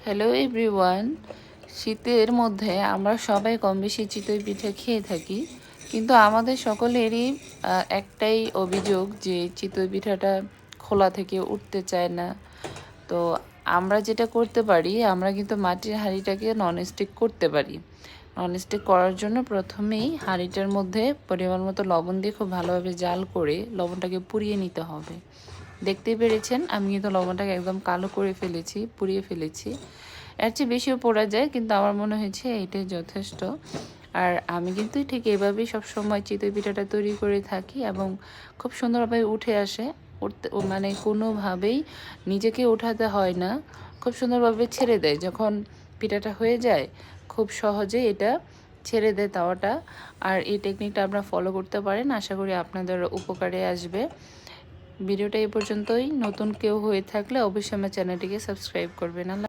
Hello everyone. শীতের মধ্যে আমরা সবাই কম বেশি চিতই পিঠা খেয়ে থাকি, কিন্তু আমাদের সকলেরই একটাই অভিযোগ যে চিতই পিঠাটা খোলা থেকে উঠতে চায় না। তো আমরা যেটা করতে পারি, আমরা কিন্তু মাটির হাঁড়িটাকে ননস্টিক করতে পারি। ননস্টিক করার জন্য প্রথমেই হাঁড়িটার মধ্যে পরিমাণ মতো লবণ দিয়ে খুব ভালোভাবে জাল করে লবণটাকে পুড়িয়ে নিতে হবে। দেখতেই পেরেছেন, আমি কিন্তু লবণটাকে একদম কালো করে ফেলেছি, পুড়িয়ে ফেলেছি। এর চেয়ে বেশিও পোড়া যায়, কিন্তু আমার মনে হয়েছে এইটাই যথেষ্ট। আর আমি কিন্তু ঠিক এভাবেই সবসময় চিতই পিঠাটা তৈরি করে থাকি এবং খুব সুন্দরভাবে উঠে আসে। উঠতে মানে কোনোভাবেই নিজেকে উঠাতে হয় না, খুব সুন্দরভাবে ছেড়ে দেয়। যখন পিঠাটা হয়ে যায় খুব সহজেই এটা ছেড়ে দেয় তাওয়াটা। আর এই টেকনিকটা আপনারা ফলো করতে পারেন, আশা করি আপনাদের উপকারে আসবে। ভিডিওটা এই পর্যন্তই। নতুন কেউ হয়ে থাকলে অবশ্যই আমার চ্যানেলটিকে সাবস্ক্রাইব করবেন।